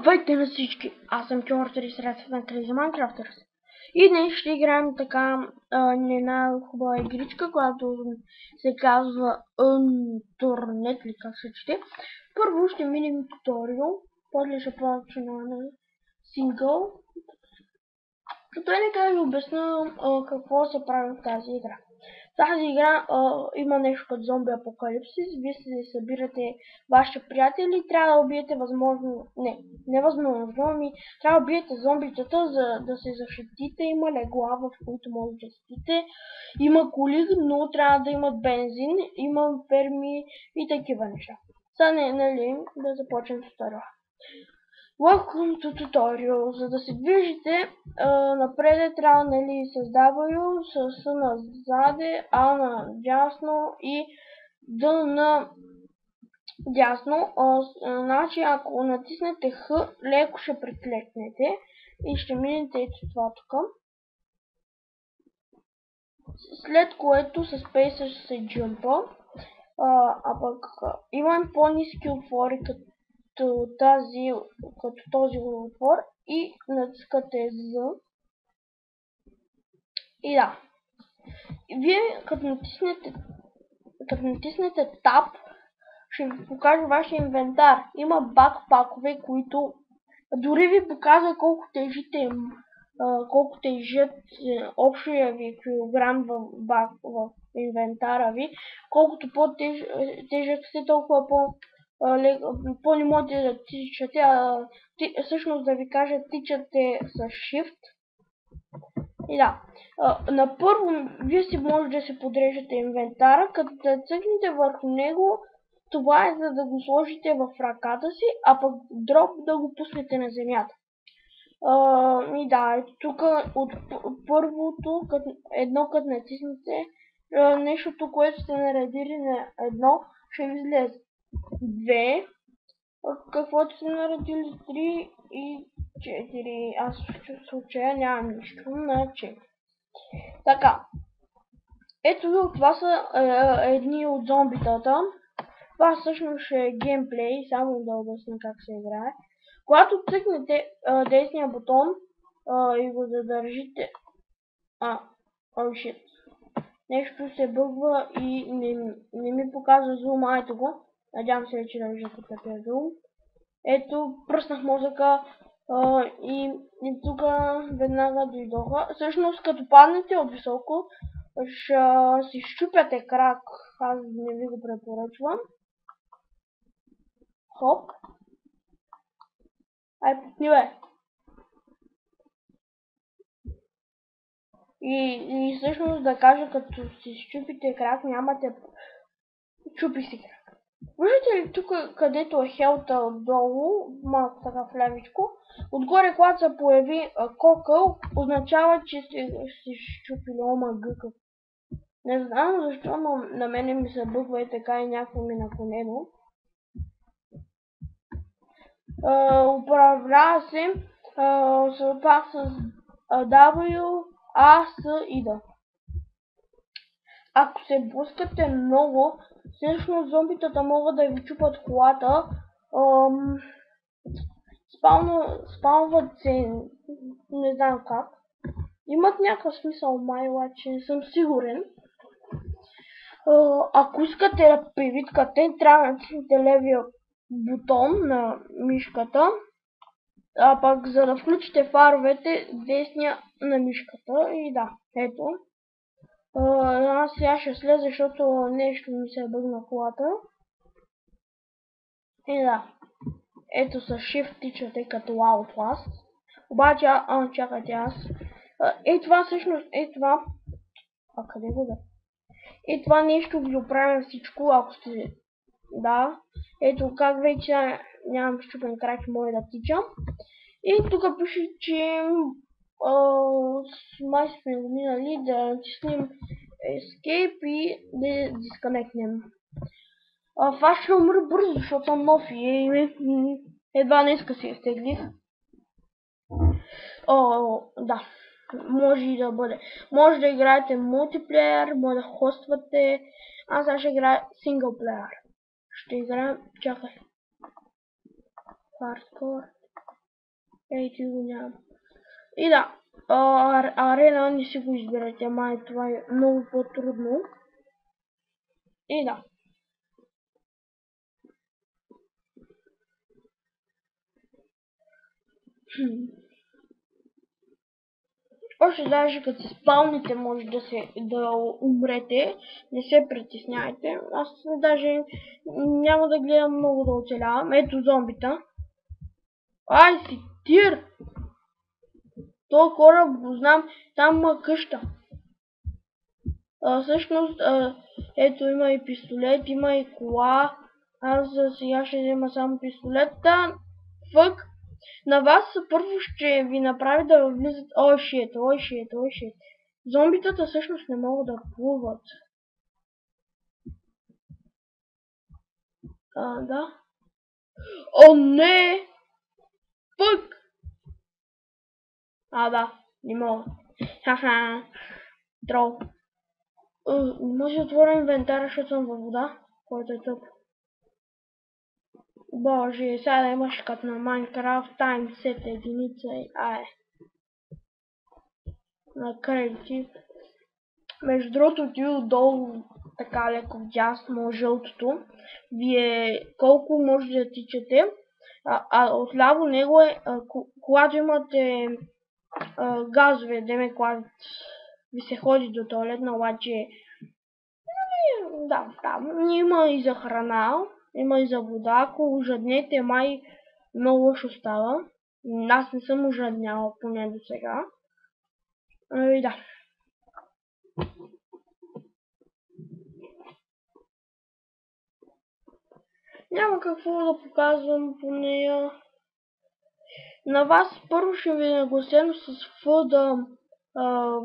Здравейте на всички! Аз съм Чортер и средствата на Crazy Minecrafters. И днес ще играем така една хубава игричка, която се казва Unturnet, или как се чете. Първо ще минем туториал, после ще почнем на сингъл. Като нека ви обясня какво се прави в тази игра. Тази игра има нещо като зомби апокалипсис. Вие се събирате вашите приятели и трябва да убиете възможно... невъзможно, ами трябва да убиете зомбитата, за да се защитите. Има легла, в които можете да спите. Има коли, но трябва да имат бензин. Има ферми и такива неща. Сега да започнем туториала. Welcome to tutorial. За да се движите напред трябва създаваю с назаде, А на дясно и Д на дясно. Значи ако натиснете Х, леко ще преклекнете и ще минете ето това тук. След което с Space ще се джъмпа. А пък имам по-ниски отвори като този отвор и натискате Z. И да. Вие като натиснете Tab, ще ви покажа вашия инвентар. Има бакпакове, които дори ви показва колко тежат общия ви килограм в инвентара ви. Колкото по-тежък сте, толкова по-не можете да тичате, всъщност да ви кажа, тичате с Shift. И да, на първо вие си можете да се подрежете инвентара, като да цъкнете върху него, това е за да го сложите в ръката си, а пък дроп да го пуснете на земята. И да, тук от първото, като натиснете нещото, което сте наредили на едно, ще ви излезе 2, каквото сте наредили 3 и 4. Аз в случая нямам нищо на 4. Така. Ето това са едни от зомбитата. Това всъщност ще е геймплей, само да обясня как се играе. Когато цъкнете десния бутон и го задържите... shit. Нещо се бъгва и не ми показва зума. Ето го. Надявам се вече да виждате такъв зум. Ето, пръснах мозъка и тук веднага дойдоха. Всъщност, като паднете от високо, ще си щупяте крак. Аз не ви го препоръчвам. Хоп. Ай, пътни бе. И всъщност да кажа, като си щупите крак, нямате... Чупи си крак. Виждате ли тук, където е хелта отдолу, малко така в левичко, отгоре, когато се появи кокъл, означава, че сте щупили омага. Не знам защо, но на мене ми се бъгва и така и някакво ми наклонено. Управлява се пак с W, A, S и D. Ако се блъскате много, всъщност зомбитата могат да ви чупат колата. Спаунват се, не знам как. Имат някакъв смисъл май, обаче не съм сигурен. Ако искате да привиткате, трябва да натиснете левия бутон на мишката, а пък за да включите фаровете, десния на мишката. И да, ето. Аз сега ще слеза, защото нещо ми се бъгна колата. И да. Ето с Shift тичате като Outlast. Обаче, чакайте аз. Това всъщност, това. Къде го да? Това нещо ви оправя всичко, ако сте... Да. Ето как вече нямам щупен крак и мога да тичам. И тук пише, че май сме го минали, да натиснем Escape и да дисконектнем. Аз ще умра бързо, защото съм нов и едва днеска си изтеглих. Да. Може и да бъде. Може да играете мултиплеер, може да хоствате. Аз сега ще играя синглплеер. Ще играем, чакай. Hardcore. Ей, ти го няма. И да, арена не си го изберете, май това е много по-трудно. И да. Още даже като се спалните може да умрете, не се притесняйте. Аз даже няма да гледам много да оцелявам. Ето зомбита. Ай си тир! Този кораб го знам, там има къща. Всъщност, ето има и пистолет, има и кола. Аз за сега ще взема само пистолета. Фък! На вас първо ще ви направи да влизат... Ой, шит. Зомбитата всъщност не могат да плуват. Да. О, не! Фък! Да, не мога. Ха-ха. Трол. Не може да отворя инвентара, защото съм във вода, който е тъп. Боже, сега да имаш като на Minecraft таймсет единица и на кредити. Между другото, ти отдолу така леко вдясно жълтото вие колко може да тичате, отляво него е когато имате газове, деме когато ви се ходи до туалетна, обаче да, има и за храна, има и за вода. Ако ожаднете, май много лошо става. Аз не съм ожадняла, поне до сега. И да. Няма какво да показвам по нея. На вас първо ще ви наглася с F да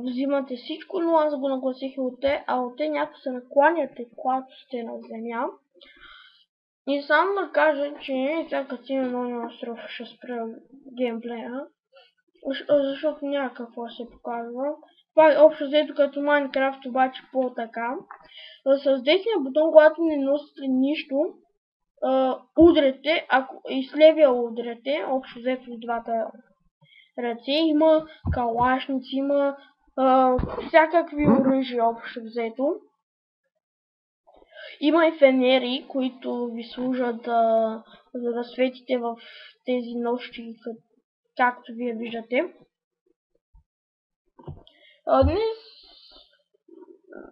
взимате всичко, но аз го нагласих и от те, а от те някакво се накланяте, когато сте на земя. И само да кажа, че сега като си на новия остров ще спра геймплея, защото няма какво се показва. Това е общо взето като Minecraft, обаче по-така. С десния бутон, когато не носите нищо, удрете, и с левия удрете, общо взето с двата ръце, има калашници, има всякакви оръжия, общо взето. Има и фенери, които ви служат за да светите в тези нощи, както вие виждате.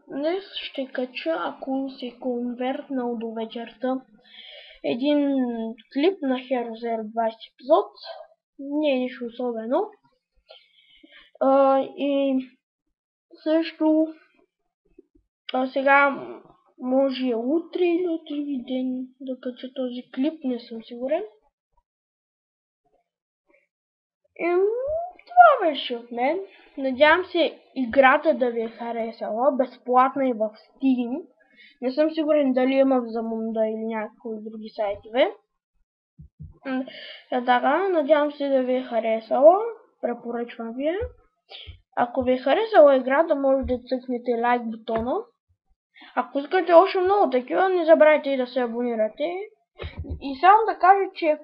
Днес ще кача, ако се конвертнал до вечерта, един клип на Hero Zero 20 епизод. Не е нищо особено. И също сега може утре или от други ден да кача този клип, не съм сигурен. Това беше от мен. Надявам се играта да ви е харесала. Безплатна и в Steam. Не съм сигурен дали има в Замунда или някакви други сайтове. Така, надявам се да ви е харесала. Препоръчвам ви. Ако ви е харесала играта, може да цъкнете лайк бутона. Ако искате още много такива, не забравяйте и да се абонирате. И само да кажа, че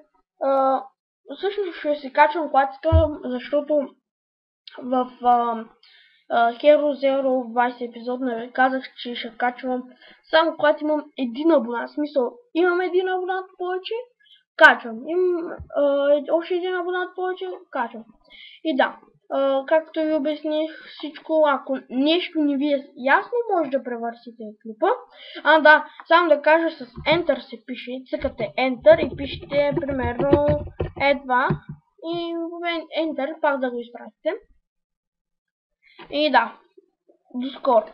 всъщност ще се качвам когато искам, защото в Hero Zero 20 епизод не казах, че ще качвам само когато имам един абонат. В смисъл, имам един абонат повече, качвам. Имам още един абонат повече, качвам. И да, както ви обясних всичко, ако нещо не ви е ясно, може да превърсите клипа. Да, само да кажа, с Enter се пише, цъкате Enter и пишете примерно E2 и Enter пак да го изпратите. И да, до скоро!